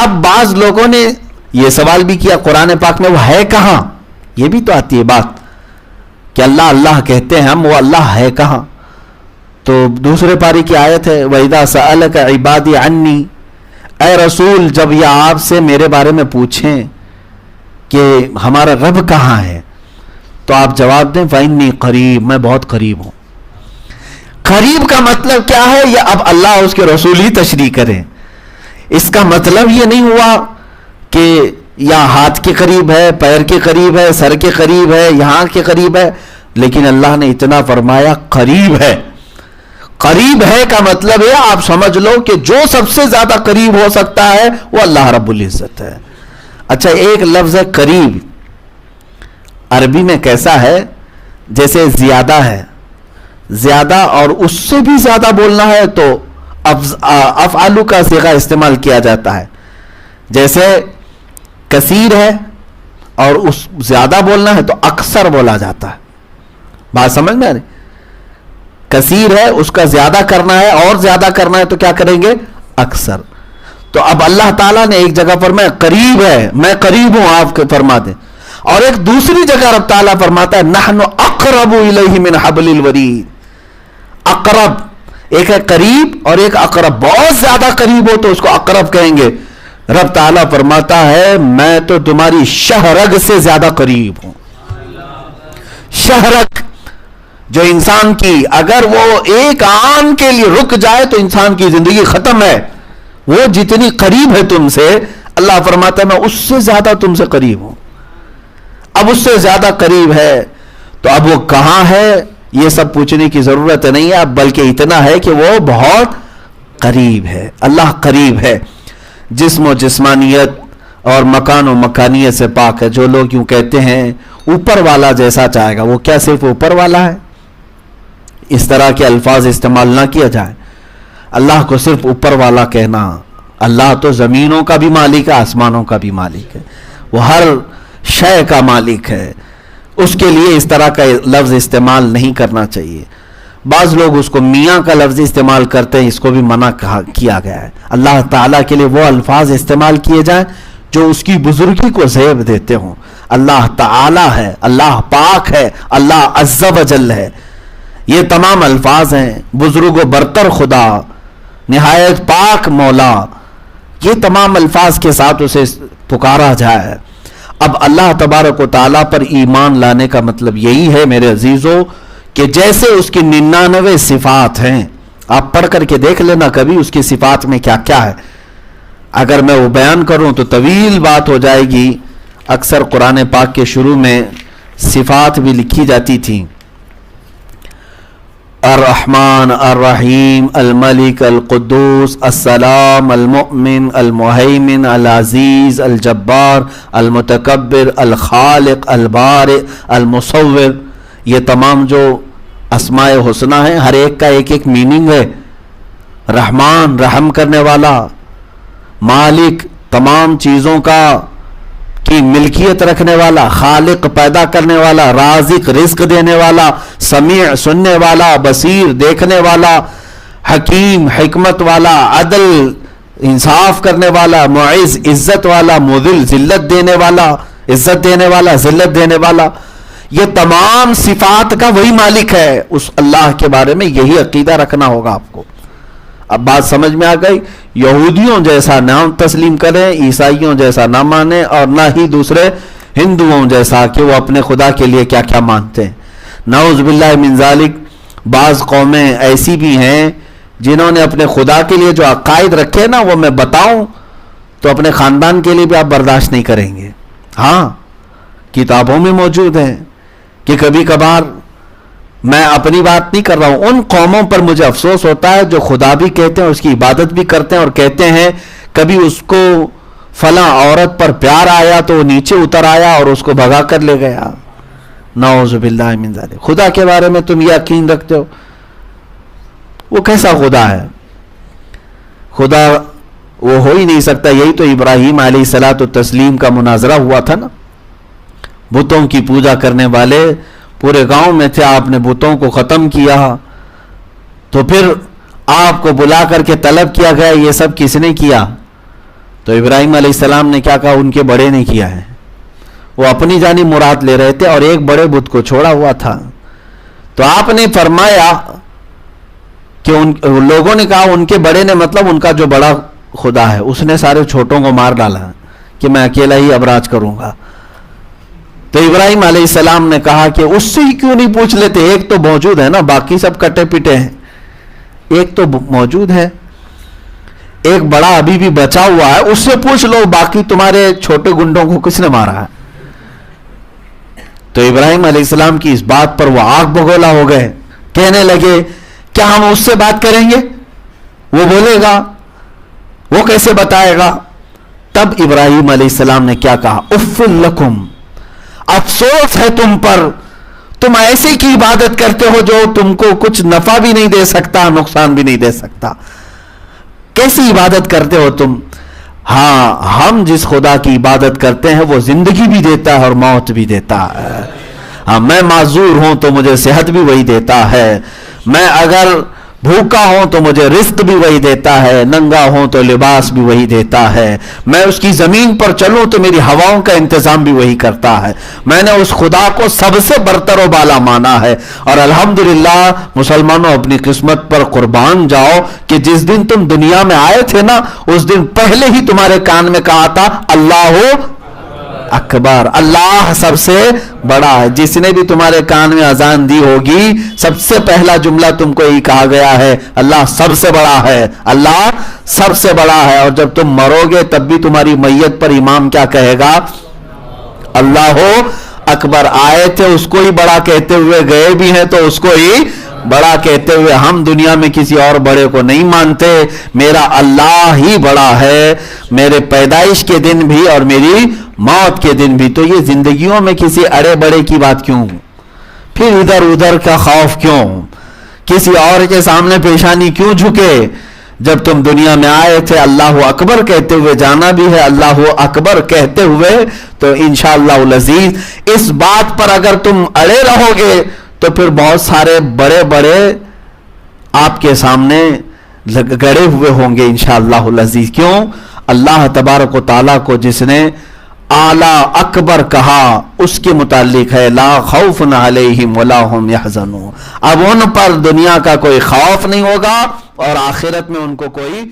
اب بعض لوگوں نے یہ سوال بھی کیا قرآن پاک میں وہ ہے کہاں؟ یہ بھی تو آتی ہے بات کہ اللہ اللہ کہتے ہیں ہم، وہ اللہ ہے کہاں؟ تو دوسرے پاری کی آیت ہے وَإِذَا سَأَلَكَ عِبَادِي عَنِّي، اے رسول جب یہ آپ سے میرے بارے میں پوچھیں کہ ہمارا رب کہاں ہے تو آپ جواب دیں فَإِنِّي قریب، میں بہت قریب ہوں۔ قریب کا مطلب کیا ہے؟ یہ اب اللہ اس کے رسول ہی تشریح کریں۔ اس کا مطلب یہ نہیں ہوا کہ یا ہاتھ کے قریب ہے، پیر کے قریب ہے، سر کے قریب ہے، یہاں کے قریب ہے، لیکن اللہ نے اتنا فرمایا قریب ہے۔ قریب ہے کا مطلب ہے آپ سمجھ لو کہ جو سب سے زیادہ قریب ہو سکتا ہے وہ اللہ رب العزت ہے۔ اچھا ایک لفظ ہے قریب، عربی میں کیسا ہے؟ جیسے زیادہ ہے، زیادہ اور اس سے بھی زیادہ بولنا ہے تو افعالو کا صیغہ استعمال کیا جاتا ہے۔ جیسے کثیر ہے اور اس زیادہ بولنا ہے تو اکثر بولا جاتا ہے۔ بات سمجھ میں آ رہی؟ کثیر ہے اس کا زیادہ کرنا ہے اور زیادہ کرنا ہے تو کیا کریں گے؟ اکثر۔ تو اب اللہ تعالیٰ نے ایک جگہ پر میں قریب ہے، میں قریب ہوں آپ کے فرما دیں، اور ایک دوسری جگہ رب تعالیٰ فرماتا ہے نحن اقرب الیہ من حبل الورید۔ اقرب ایک ہے قریب اور ایک اقرب، بہت زیادہ قریب ہو تو اس کو اقرب کہیں گے۔ رب تعالیٰ فرماتا ہے میں تو تمہاری شہرگ سے زیادہ قریب ہوں۔ شہرگ جو انسان کی اگر وہ ایک آن کے لیے رک جائے تو انسان کی زندگی ختم ہے، وہ جتنی قریب ہے تم سے، اللہ فرماتا ہے میں اس سے زیادہ تم سے قریب ہوں۔ اب اس سے زیادہ قریب ہے تو اب وہ کہاں ہے یہ سب پوچھنے کی ضرورت نہیں ہے، بلکہ اتنا ہے کہ وہ بہت قریب ہے۔ اللہ قریب ہے، جسم و جسمانیت اور مکان و مکانیت سے پاک ہے۔ جو لوگ یوں کہتے ہیں اوپر والا جیسا چاہے گا، وہ کیا صرف اوپر والا ہے؟ اس طرح کے الفاظ استعمال نہ کیا جائے۔ اللہ کو صرف اوپر والا کہنا، اللہ تو زمینوں کا بھی مالک ہے، آسمانوں کا بھی مالک ہے، وہ ہر شے کا مالک ہے۔ اس کے لیے اس طرح کا لفظ استعمال نہیں کرنا چاہیے۔ بعض لوگ اس کو میاں کا لفظ استعمال کرتے ہیں، اس کو بھی منع کیا گیا ہے۔ اللہ تعالیٰ کے لیے وہ الفاظ استعمال کیے جائیں جو اس کی بزرگی کو زیب دیتے ہوں۔ اللہ تعالیٰ ہے، اللہ پاک ہے، اللہ عز و جل ہے، یہ تمام الفاظ ہیں۔ بزرگ و برتر خدا، نہایت پاک مولا، یہ تمام الفاظ کے ساتھ اسے پکارا جائے۔ اب اللہ تبارک و تعالیٰ پر ایمان لانے کا مطلب یہی ہے میرے عزیزو کہ جیسے اس کی 99 صفات ہیں، آپ پڑھ کر کے دیکھ لینا کبھی اس کی صفات میں کیا کیا ہے۔ اگر میں وہ بیان کروں تو طویل بات ہو جائے گی۔ اکثر قرآن پاک کے شروع میں صفات بھی لکھی جاتی تھیں، الرحمن الرحیم الملک القدوس السلام المؤمن المہیمن العزیز الجبار المتکبر الخالق البارئ المصور۔ یہ تمام جو اسماء حسنہ ہیں ہر ایک کا ایک ایک میننگ ہے۔ رحمان رحم کرنے والا، مالک تمام چیزوں کا کی ملکیت رکھنے والا، خالق پیدا کرنے والا، رازق رزق دینے والا، سمیع سننے والا، بصیر دیکھنے والا، حکیم حکمت والا، عدل انصاف کرنے والا، معز عزت والا، مذل ذلت دینے والا، عزت دینے والا، ذلت دینے والا۔ یہ تمام صفات کا وہی مالک ہے۔ اس اللہ کے بارے میں یہی عقیدہ رکھنا ہوگا آپ کو۔ اب بات سمجھ میں آ گئی؟ یہودیوں جیسا نہ تسلیم کریں، عیسائیوں جیسا نہ مانیں، اور نہ ہی دوسرے ہندوؤں جیسا کہ وہ اپنے خدا کے لیے کیا کیا مانتے ہیں۔ نعوذ باللہ من ذالک۔ بعض قومیں ایسی بھی ہیں جنہوں نے اپنے خدا کے لیے جو عقائد رکھے نا وہ میں بتاؤں تو اپنے خاندان کے لیے بھی آپ برداشت نہیں کریں گے۔ ہاں کتابوں میں موجود ہیں کہ کبھی کبھار، میں اپنی بات نہیں کر رہا ہوں، ان قوموں پر مجھے افسوس ہوتا ہے جو خدا بھی کہتے ہیں، اس کی عبادت بھی کرتے ہیں، اور کہتے ہیں کبھی اس کو فلاں عورت پر پیار آیا تو وہ نیچے اتر آیا اور اس کو بھگا کر لے گیا۔ نعوذ باللہ من ذالک۔ خدا کے بارے میں تم یہ یقین رکھتے ہو؟ وہ کیسا خدا ہے؟ خدا وہ ہو ہی نہیں سکتا۔ یہی تو ابراہیم علیہ الصلوۃ والتسلیم کا مناظرہ ہوا تھا نا۔ بتوں کی پوجا کرنے والے پورے گاؤں میں تھے، آپ نے بتوں کو ختم کیا، تو پھر آپ کو بلا کر کے طلب کیا گیا یہ سب کس نے کیا؟ تو ابراہیم علیہ السلام نے کیا کہا؟ ان کے بڑے نے کیا ہے. وہ اپنی جانی مراد لے رہے تھے اور ایک بڑے بت کو چھوڑا ہوا تھا. تو آپ نے فرمایا کہ لوگوں نے کہا ان کے بڑے نے مطلب ان کا جو بڑا خدا ہے اس نے سارے چھوٹوں کو مار ڈالا کہ میں اکیلا ہی اب راج کروں گا. تو ابراہیم علیہ السلام نے کہا کہ اس سے ہی کیوں نہیں پوچھ لیتے؟ ایک تو موجود ہے نا، باقی سب کٹے پٹے ہیں. ایک تو موجود ہے، ایک بڑا ابھی بھی بچا ہوا ہے، اس سے پوچھ لو باقی تمہارے چھوٹے گنڈوں کو کس نے مارا ہے. تو ابراہیم علیہ السلام کی اس بات پر وہ آگ بگولا ہو گئے. کہنے لگے کیا ہم اس سے بات کریں گے؟ وہ بولے گا، وہ کیسے بتائے گا؟ تب ابراہیم علیہ السلام نے کیا کہا؟ اف لکم، افسوس ہے تم پر، تم ایسے کی عبادت کرتے ہو جو تم کو کچھ نفع بھی نہیں دے سکتا، نقصان بھی نہیں دے سکتا. کیسی عبادت کرتے ہو تم؟ ہاں، ہم جس خدا کی عبادت کرتے ہیں وہ زندگی بھی دیتا ہے اور موت بھی دیتا ہے. ہاں، میں معذور ہوں تو مجھے صحت بھی وہی دیتا ہے، میں اگر بھوکا ہوں تو مجھے رزق بھی وہی دیتا ہے، ننگا ہوں تو لباس بھی وہی دیتا ہے، میں اس کی زمین پر چلوں تو میری ہواؤں کا انتظام بھی وہی کرتا ہے. میں نے اس خدا کو سب سے برتر و بالا مانا ہے. اور الحمدللہ مسلمانوں، اپنی قسمت پر قربان جاؤ کہ جس دن تم دنیا میں آئے تھے نا، اس دن پہلے ہی تمہارے کان میں کہا تھا اللہ اکبر، اللہ سب سے بڑا ہے. جس نے بھی تمہارے کان میں اذان دی ہوگی، سب سے پہلا جملہ تم کو یہی کہا گیا ہے، اللہ سب سے بڑا ہے، اللہ سب سے بڑا ہے. اور جب تم مرو گے تب بھی تمہاری میت پر امام کیا کہے گا؟ اللہ اکبر. آئے تھے اس کو ہی بڑا کہتے ہوئے، گئے بھی ہیں تو اس کو ہی بڑا کہتے ہوئے. ہم دنیا میں کسی اور بڑے کو نہیں مانتے، میرا اللہ ہی بڑا ہے، میرے پیدائش کے دن بھی اور میری موت کے دن بھی. تو یہ زندگیوں میں کسی اڑے بڑے کی بات کیوں؟ پھر ادھر ادھر کا خوف کیوں؟ کسی اور کے سامنے پیشانی کیوں جھکے؟ جب تم دنیا میں آئے تھے اللہ اکبر کہتے ہوئے جانا بھی ہے، اللہ اکبر کہتے ہوئے. تو انشاءاللہ العزیز اس بات پر اگر تم اڑے رہو گے تو پھر بہت سارے بڑے بڑے آپ کے سامنے گڑے ہوئے ہوں گے انشاءاللہ العزیز. کیوں؟ اللہ تبارک و تعالیٰ کو جس نے اعلیٰ اکبر کہا اس کے متعلق ہے لا خوف علیہم ولا ہم یحزنون. اب ان پر دنیا کا کوئی خوف نہیں ہوگا اور آخرت میں ان کو کوئی